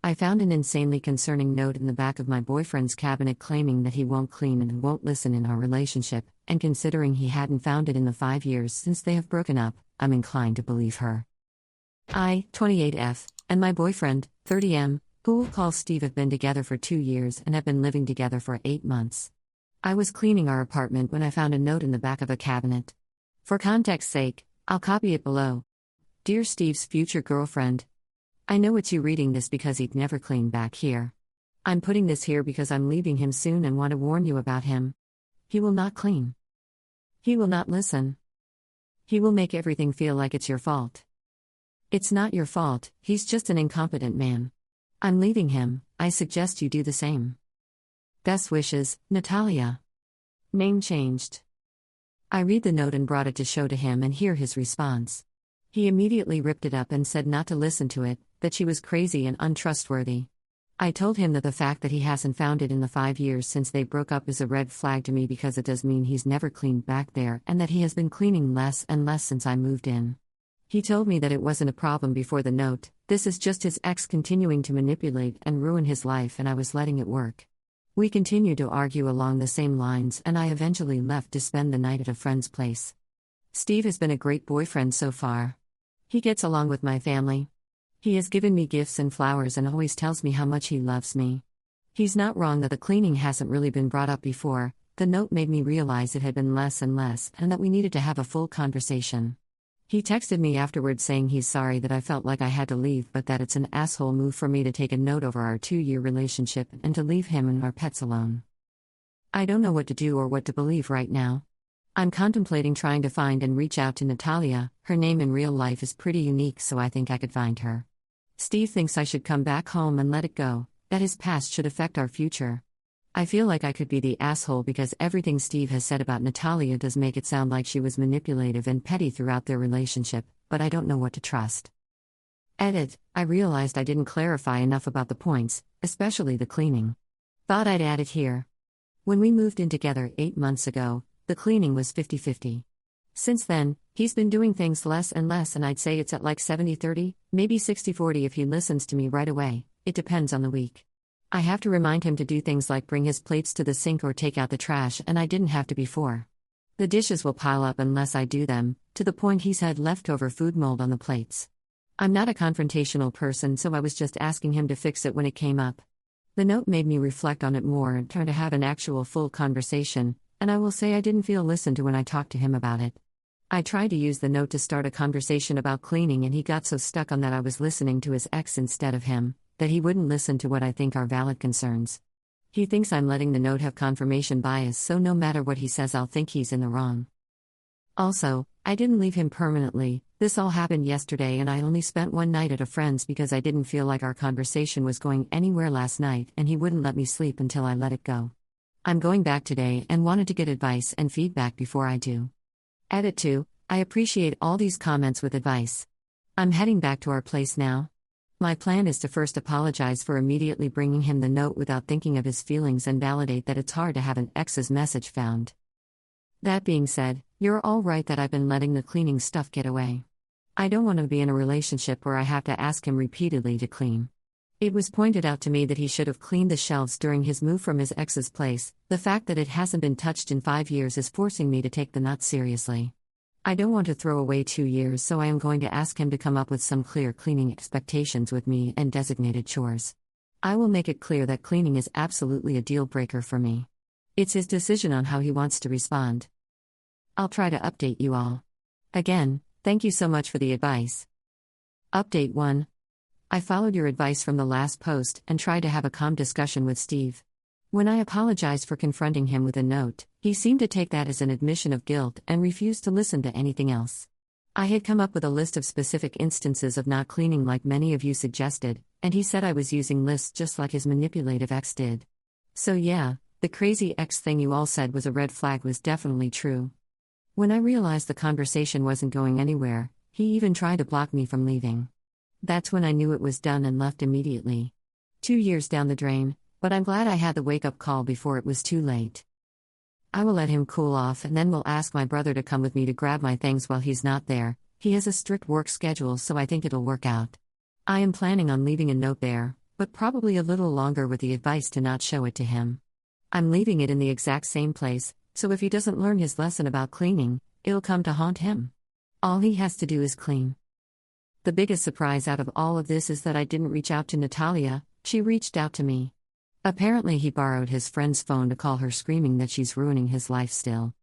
I found an insanely concerning note in the back of my boyfriend's cabinet claiming that he won't clean and won't listen in our relationship, and considering he hadn't found it in the 5 years since they have broken up, I'm inclined to believe her. I, 28F, and my boyfriend, 30M, who we'll call Steve, have been together for 2 years and have been living together for 8 months. I was cleaning our apartment when I found a note in the back of a cabinet. For context's sake, I'll copy it below. Dear Steve's future girlfriend, I know it's you reading this because he'd never clean back here. I'm putting this here because I'm leaving him soon and want to warn you about him. He will not clean. He will not listen. He will make everything feel like it's your fault. It's not your fault, he's just an incompetent man. I'm leaving him, I suggest you do the same. Best wishes, Natalia. Name changed. I read the note and brought it to show to him and hear his response. He immediately ripped it up and said not to listen to it, that she was crazy and untrustworthy. I told him that the fact that he hasn't found it in the 5 years since they broke up is a red flag to me because it does mean he's never cleaned back there and that he has been cleaning less and less since I moved in. He told me that it wasn't a problem before the note, this is just his ex continuing to manipulate and ruin his life, and I was letting it work. We continued to argue along the same lines and I eventually left to spend the night at a friend's place. Steve has been a great boyfriend so far. He gets along with my family. He has given me gifts and flowers and always tells me how much he loves me. He's not wrong that the cleaning hasn't really been brought up before. The note made me realize it had been less and less and that we needed to have a full conversation. He texted me afterwards saying he's sorry that I felt like I had to leave, but that it's an asshole move for me to take a note over our 2-year relationship and to leave him and our pets alone. I don't know what to do or what to believe right now. I'm contemplating trying to find and reach out to Natalia. Her name in real life is pretty unique, so I think I could find her. Steve thinks I should come back home and let it go, that his past should affect our future. I feel like I could be the asshole because everything Steve has said about Natalia does make it sound like she was manipulative and petty throughout their relationship, but I don't know what to trust. Edit, I realized I didn't clarify enough about the points, especially the cleaning. Thought I'd add it here. When we moved in together 8 months ago, the cleaning was 50-50. Since then, he's been doing things less and less, and I'd say it's at like 70-30, maybe 60-40 if he listens to me right away. It depends on the week. I have to remind him to do things like bring his plates to the sink or take out the trash, and I didn't have to before. The dishes will pile up unless I do them, to the point he's had leftover food mold on the plates. I'm not a confrontational person, so I was just asking him to fix it when it came up. The note made me reflect on it more and try to have an actual full conversation, and I will say I didn't feel listened to when I talked to him about it. I tried to use the note to start a conversation about cleaning, and he got so stuck on that I was listening to his ex instead of him, that he wouldn't listen to what I think are valid concerns. He thinks I'm letting the note have confirmation bias, so no matter what he says I'll think he's in the wrong. Also, I didn't leave him permanently. This all happened yesterday and I only spent one night at a friend's because I didn't feel like our conversation was going anywhere last night and he wouldn't let me sleep until I let it go. I'm going back today and wanted to get advice and feedback before I do. Edit 2, I appreciate all these comments with advice. I'm heading back to our place now. My plan is to first apologize for immediately bringing him the note without thinking of his feelings and validate that it's hard to have an ex's message found. That being said, you're all right that I've been letting the cleaning stuff get away. I don't want to be in a relationship where I have to ask him repeatedly to clean. It was pointed out to me that he should have cleaned the shelves during his move from his ex's place. The fact that it hasn't been touched in 5 years is forcing me to take the nut seriously. I don't want to throw away 2 years, so I am going to ask him to come up with some clear cleaning expectations with me and designated chores. I will make it clear that cleaning is absolutely a deal breaker for me. It's his decision on how he wants to respond. I'll try to update you all. Again, thank you so much for the advice. Update 1. I followed your advice from the last post and tried to have a calm discussion with Steve. When I apologized for confronting him with a note, he seemed to take that as an admission of guilt and refused to listen to anything else. I had come up with a list of specific instances of not cleaning like many of you suggested, and he said I was using lists just like his manipulative ex did. So yeah, the crazy ex thing you all said was a red flag was definitely true. When I realized the conversation wasn't going anywhere, he even tried to block me from leaving. That's when I knew it was done and left immediately. 2 years down the drain, but I'm glad I had the wake-up call before it was too late. I will let him cool off and then will ask my brother to come with me to grab my things while he's not there. He has a strict work schedule, so I think it'll work out. I am planning on leaving a note there, but probably a little longer with the advice to not show it to him. I'm leaving it in the exact same place, so if he doesn't learn his lesson about cleaning, it'll come to haunt him. All he has to do is clean. The biggest surprise out of all of this is that I didn't reach out to Natalia, she reached out to me. Apparently he borrowed his friend's phone to call her, screaming that she's ruining his life still.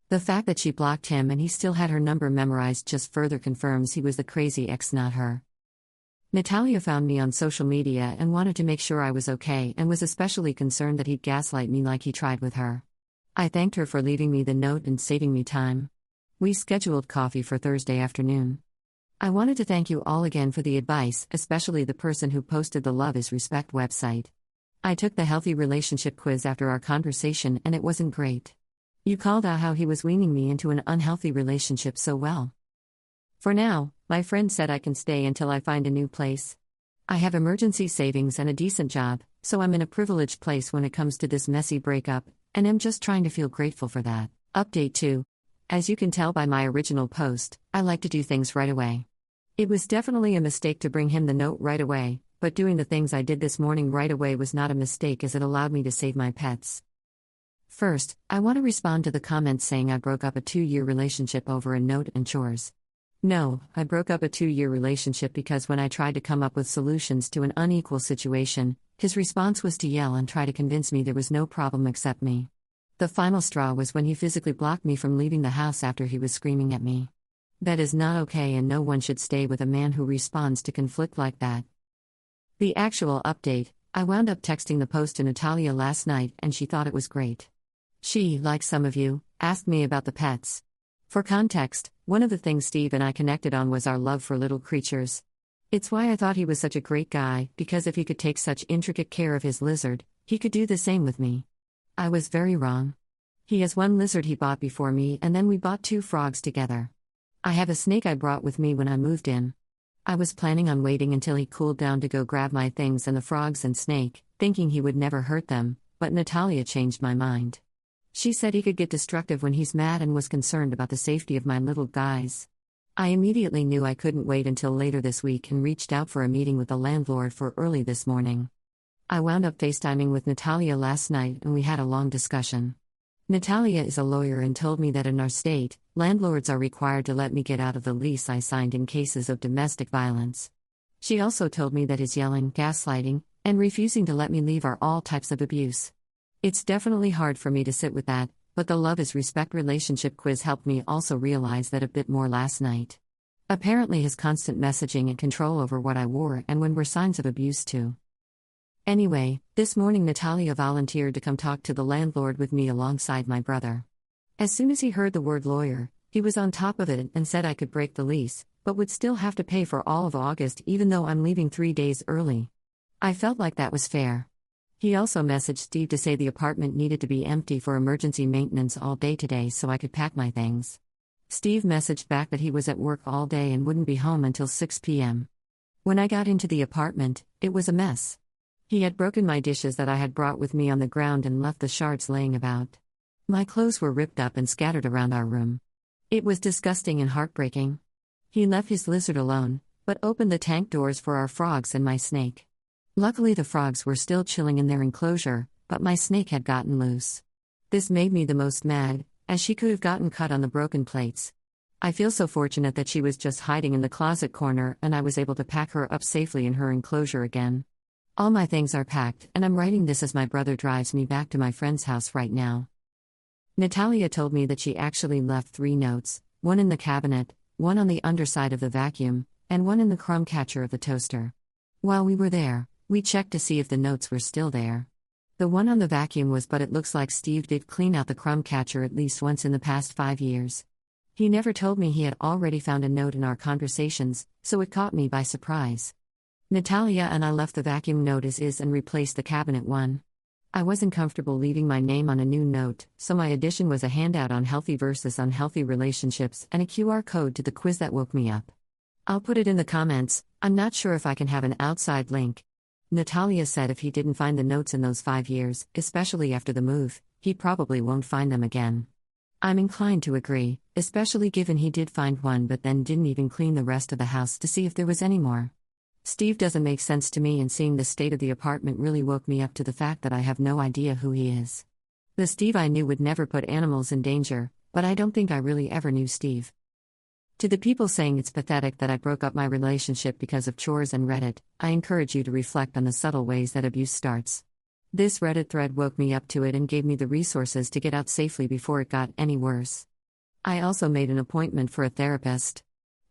The fact that she blocked him and he still had her number memorized just further confirms he was the crazy ex, not her. Natalia found me on social media and wanted to make sure I was okay, and was especially concerned that he'd gaslight me like he tried with her. I thanked her for leaving me the note and saving me time. We scheduled coffee for Thursday afternoon. I wanted to thank you all again for the advice, especially the person who posted the Love is Respect website. I took the healthy relationship quiz after our conversation and it wasn't great. You called out how he was weaning me into an unhealthy relationship so well. For now, my friend said I can stay until I find a new place. I have emergency savings and a decent job, so I'm in a privileged place when it comes to this messy breakup, and I'm just trying to feel grateful for that. Update 2. As you can tell by my original post, I like to do things right away. It was definitely a mistake to bring him the note right away, but doing the things I did this morning right away was not a mistake, as it allowed me to save my pets. First, I want to respond to the comments saying I broke up a 2-year relationship over a note and chores. No, I broke up a 2-year relationship because when I tried to come up with solutions to an unequal situation, his response was to yell and try to convince me there was no problem except me. The final straw was when he physically blocked me from leaving the house after he was screaming at me. That is not okay, and no one should stay with a man who responds to conflict like that. The actual update: I wound up texting the post to Natalia last night and she thought it was great. She, like some of you, asked me about the pets. For context, one of the things Steve and I connected on was our love for little creatures. It's why I thought he was such a great guy, because if he could take such intricate care of his lizard, he could do the same with me. I was very wrong. He has one lizard he bought before me, and then we bought 2 frogs together. I have a snake I brought with me when I moved in. I was planning on waiting until he cooled down to go grab my things and the frogs and snake, thinking he would never hurt them, but Natalia changed my mind. She said he could get destructive when he's mad and was concerned about the safety of my little guys. I immediately knew I couldn't wait until later this week and reached out for a meeting with the landlord for early this morning. I wound up FaceTiming with Natalia last night and we had a long discussion. Natalia is a lawyer and told me that in our state, landlords are required to let me get out of the lease I signed in cases of domestic violence. She also told me that his yelling, gaslighting, and refusing to let me leave are all types of abuse. It's definitely hard for me to sit with that, but the Love is Respect relationship quiz helped me also realize that a bit more last night. Apparently his constant messaging and control over what I wore and when were signs of abuse too. Anyway, this morning Natalia volunteered to come talk to the landlord with me alongside my brother. As soon as he heard the word lawyer, he was on top of it and said I could break the lease, but would still have to pay for all of August even though I'm leaving 3 days early. I felt like that was fair. He also messaged Steve to say the apartment needed to be empty for emergency maintenance all day today so I could pack my things. Steve messaged back that he was at work all day and wouldn't be home until 6 p.m. When I got into the apartment, it was a mess. He had broken my dishes that I had brought with me on the ground and left the shards laying about. My clothes were ripped up and scattered around our room. It was disgusting and heartbreaking. He left his lizard alone, but opened the tank doors for our frogs and my snake. Luckily the frogs were still chilling in their enclosure, but my snake had gotten loose. This made me the most mad, as she could have gotten cut on the broken plates. I feel so fortunate that she was just hiding in the closet corner and I was able to pack her up safely in her enclosure again. All my things are packed and I'm writing this as my brother drives me back to my friend's house right now. Natalia told me that she actually left 3 notes, one in the cabinet, one on the underside of the vacuum, and one in the crumb catcher of the toaster. While we were there, we checked to see if the notes were still there. The one on the vacuum was, but it looks like Steve did clean out the crumb catcher at least once in the past 5 years. He never told me he had already found a note in our conversations, so it caught me by surprise. Natalia and I left the vacuum note as is and replaced the cabinet one. I wasn't comfortable leaving my name on a new note, so my addition was a handout on healthy versus unhealthy relationships and a QR code to the quiz that woke me up. I'll put it in the comments. I'm not sure if I can have an outside link. Natalia said if he didn't find the notes in those 5 years, especially after the move, he probably won't find them again. I'm inclined to agree, especially given he did find one but then didn't even clean the rest of the house to see if there was any more. Steve doesn't make sense to me, and seeing the state of the apartment really woke me up to the fact that I have no idea who he is. The Steve I knew would never put animals in danger, but I don't think I really ever knew Steve. To the people saying it's pathetic that I broke up my relationship because of chores and Reddit, I encourage you to reflect on the subtle ways that abuse starts. This Reddit thread woke me up to it and gave me the resources to get out safely before it got any worse. I also made an appointment for a therapist.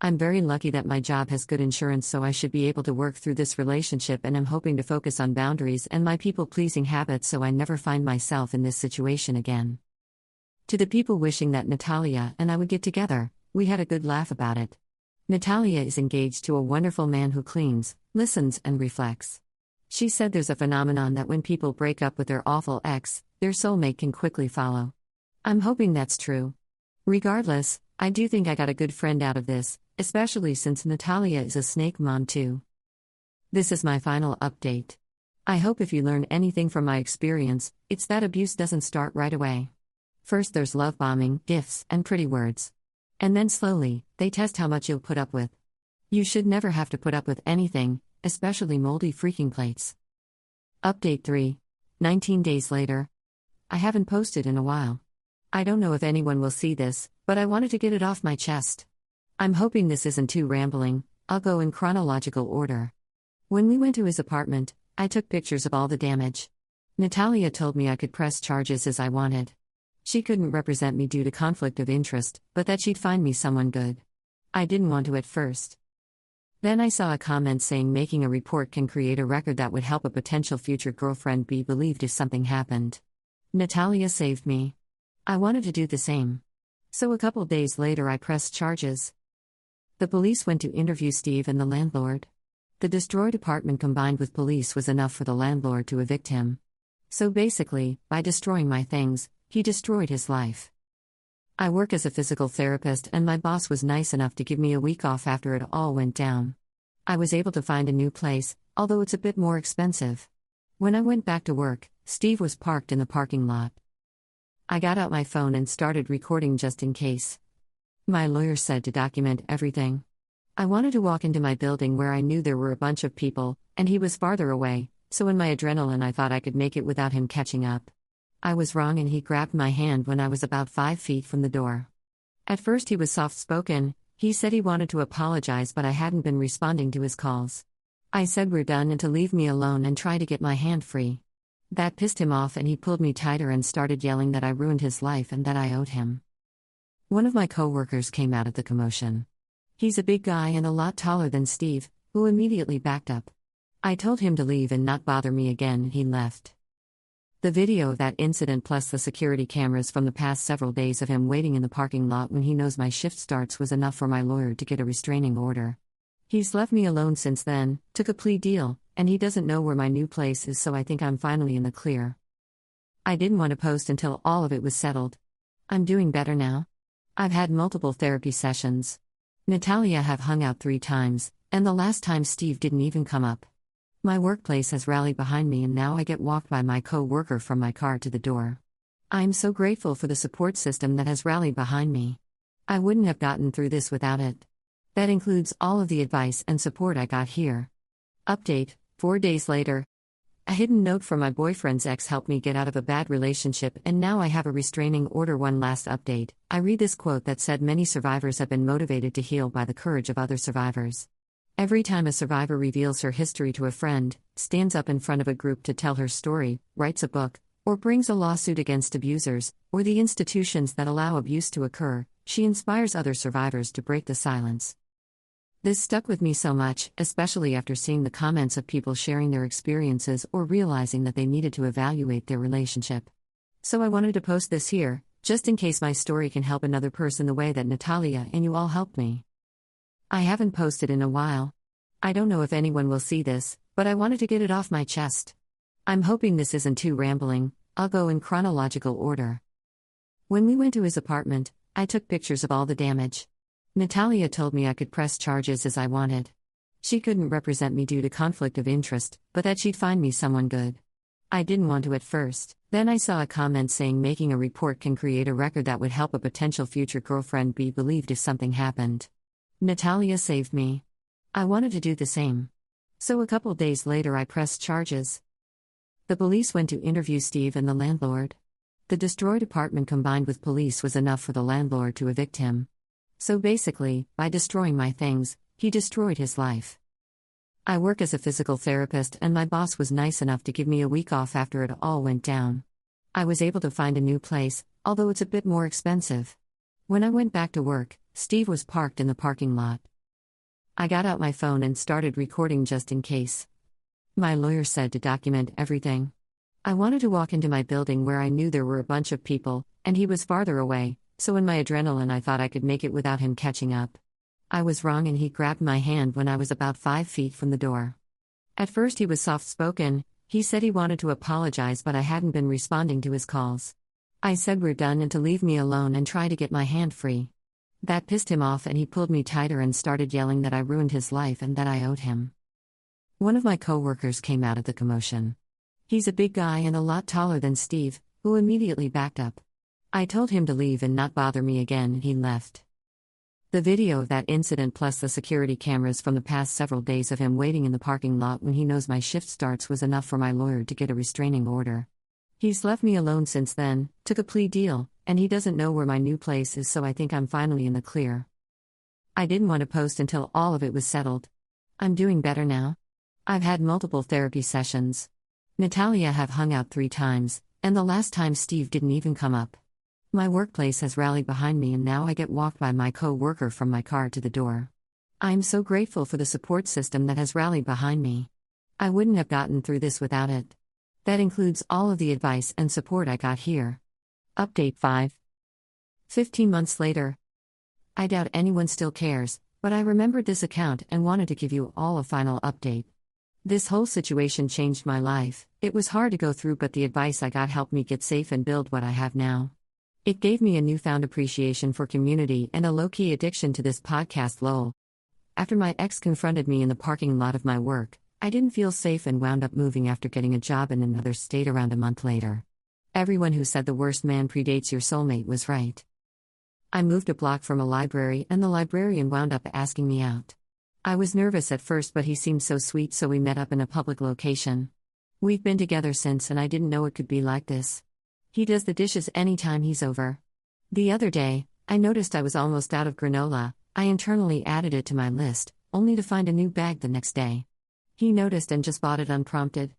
I'm very lucky that my job has good insurance, so I should be able to work through this relationship, and I'm hoping to focus on boundaries and my people-pleasing habits so I never find myself in this situation again. To the people wishing that Natalia and I would get together, we had a good laugh about it. Natalia is engaged to a wonderful man who cleans, listens, and reflects. She said there's a phenomenon that when people break up with their awful ex, their soulmate can quickly follow. I'm hoping that's true. Regardless, I do think I got a good friend out of this, especially since Natalia is a snake mom too. This is my final update. I hope if you learn anything from my experience, it's that abuse doesn't start right away. First there's love bombing, gifts, and pretty words. And then slowly, they test how much you'll put up with. You should never have to put up with anything, especially moldy freaking plates. Update 3. 19 days later. I haven't posted in a while. I don't know if anyone will see this, but I wanted to get it off my chest. I'm hoping this isn't too rambling. I'll go in chronological order. When we went to his apartment, I took pictures of all the damage. Natalia told me I could press charges as I wanted. She couldn't represent me due to conflict of interest, but that she'd find me someone good. I didn't want to at first. Then I saw a comment saying making a report can create a record that would help a potential future girlfriend be believed if something happened. Natalia saved me. I wanted to do the same. So a couple days later I pressed charges. The police went to interview Steve and the landlord. The destroyed apartment combined with police was enough for the landlord to evict him. So basically, by destroying my things, he destroyed his life. I work as a physical therapist, and my boss was nice enough to give me a week off after it all went down. I was able to find a new place, although it's a bit more expensive. When I went back to work, Steve was parked in the parking lot. I got out my phone and started recording just in case. My lawyer said to document everything. I wanted to walk into my building where I knew there were a bunch of people, and he was farther away, so in my adrenaline I thought I could make it without him catching up. I was wrong, and he grabbed my hand when I was about 5 feet from the door. At first he was soft-spoken. He said he wanted to apologize, but I hadn't been responding to his calls. I said we're done and to leave me alone and try to get my hand free. That pissed him off, and he pulled me tighter and started yelling that I ruined his life and that I owed him. One of my co-workers came out of the commotion. He's a big guy and a lot taller than Steve, who immediately backed up. I told him to leave and not bother me again, and he left. The video of that incident plus the security cameras from the past several days of him waiting in the parking lot when he knows my shift starts was enough for my lawyer to get a restraining order. He's left me alone since then, took a plea deal, and he doesn't know where my new place is, so I think I'm finally in the clear. I didn't want to post until all of it was settled. I'm doing better now. I've had multiple therapy sessions. Natalia have hung out 3 times, and the last time Steve didn't even come up. My workplace has rallied behind me, and now I get walked by my co-worker from my car to the door. I'm so grateful for the support system that has rallied behind me. I wouldn't have gotten through this without it. That includes all of the advice and support I got here. Update, 4 days later. A hidden note from my boyfriend's ex helped me get out of a bad relationship, and now I have a restraining order. One last update. I read this quote that said many survivors have been motivated to heal by the courage of other survivors. Every time a survivor reveals her history to a friend, stands up in front of a group to tell her story, writes a book, or brings a lawsuit against abusers, or the institutions that allow abuse to occur, she inspires other survivors to break the silence. This stuck with me so much, especially after seeing the comments of people sharing their experiences or realizing that they needed to evaluate their relationship. So I wanted to post this here, just in case my story can help another person the way that Natalia and you all helped me. I haven't posted in a while. I don't know if anyone will see this, but I wanted to get it off my chest. I'm hoping this isn't too rambling. I'll go in chronological order. When we went to his apartment, I took pictures of all the damage. Natalia told me I could press charges as I wanted. She couldn't represent me due to conflict of interest, but that she'd find me someone good. I didn't want to at first. Then I saw a comment saying making a report can create a record that would help a potential future girlfriend be believed if something happened. Natalia saved me. I wanted to do the same. So a couple days later I pressed charges. The police went to interview Steve and the landlord. The destroyed apartment combined with police was enough for the landlord to evict him. So basically, by destroying my things, he destroyed his life. I work as a physical therapist and my boss was nice enough to give me a week off after it all went down. I was able to find a new place, although it's a bit more expensive. When I went back to work, Steve was parked in the parking lot. I got out my phone and started recording just in case. My lawyer said to document everything. I wanted to walk into my building where I knew there were a bunch of people, and he was farther away, so in my adrenaline I thought I could make it without him catching up. I was wrong and he grabbed my hand when I was about 5 feet from the door. At first he was soft-spoken. He said he wanted to apologize but I hadn't been responding to his calls. I said we're done and to leave me alone and try to get my hand free. That pissed him off and he pulled me tighter and started yelling that I ruined his life and that I owed him. One of my co-workers came out of the commotion. He's a big guy and a lot taller than Steve, who immediately backed up. I told him to leave and not bother me again and he left. The video of that incident plus the security cameras from the past several days of him waiting in the parking lot when he knows my shift starts was enough for my lawyer to get a restraining order. He's left me alone since then, took a plea deal, and he doesn't know where my new place is, so I think I'm finally in the clear. I didn't want to post until all of it was settled. I'm doing better now. I've had multiple therapy sessions. Natalia have hung out 3 times, and the last time Steve didn't even come up. My workplace has rallied behind me and now I get walked by my co-worker from my car to the door. I'm so grateful for the support system that has rallied behind me. I wouldn't have gotten through this without it. That includes all of the advice and support I got here. Update 5. 15 months later. I doubt anyone still cares, but I remembered this account and wanted to give you all a final update. This whole situation changed my life. It was hard to go through, but the advice I got helped me get safe and build what I have now. It gave me a newfound appreciation for community and a low-key addiction to this podcast lol. After my ex confronted me in the parking lot of my work, I didn't feel safe and wound up moving after getting a job in another state around a month later. Everyone who said the worst man predates your soulmate was right. I moved a block from a library and the librarian wound up asking me out. I was nervous at first but he seemed so sweet, so we met up in a public location. We've been together since and I didn't know it could be like this. He does the dishes anytime he's over. The other day, I noticed I was almost out of granola. I internally added it to my list, only to find a new bag the next day. He noticed and just bought it unprompted.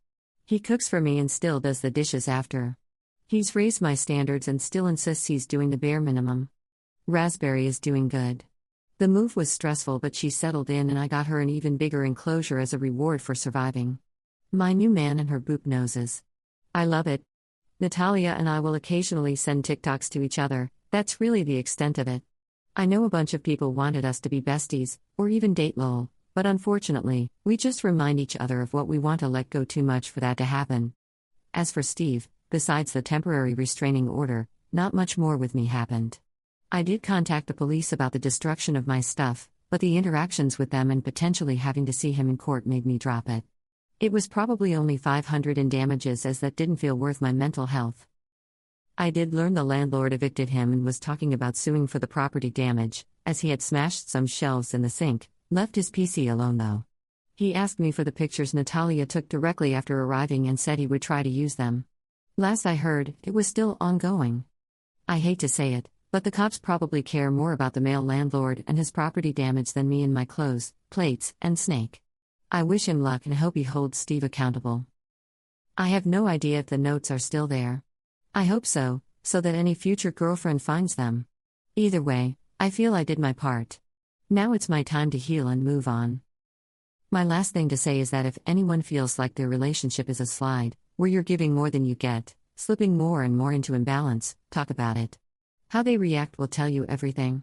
He cooks for me and still does the dishes after. He's raised my standards and still insists he's doing the bare minimum. Raspberry is doing good. The move was stressful but she settled in and I got her an even bigger enclosure as a reward for surviving. My new man and her boop noses. I love it. Natalia and I will occasionally send TikToks to each other. That's really the extent of it. I know a bunch of people wanted us to be besties, or even date lol, but unfortunately, we just remind each other of what we want to let go too much for that to happen. As for Steve, besides the temporary restraining order, not much more with me happened. I did contact the police about the destruction of my stuff, but the interactions with them and potentially having to see him in court made me drop it. It was probably only $500 in damages, as that didn't feel worth my mental health. I did learn the landlord evicted him and was talking about suing for the property damage, as he had smashed some shelves in the sink, left his PC alone though. He asked me for the pictures Natalia took directly after arriving and said he would try to use them. Last I heard, it was still ongoing. I hate to say it, but the cops probably care more about the male landlord and his property damage than me and my clothes, plates, and snake. I wish him luck and hope he holds Steve accountable. I have no idea if the notes are still there. I hope so that any future girlfriend finds them. Either way, I feel I did my part. Now it's my time to heal and move on. My last thing to say is that if anyone feels like their relationship is a slide, where you're giving more than you get, slipping more and more into imbalance, talk about it. How they react will tell you everything.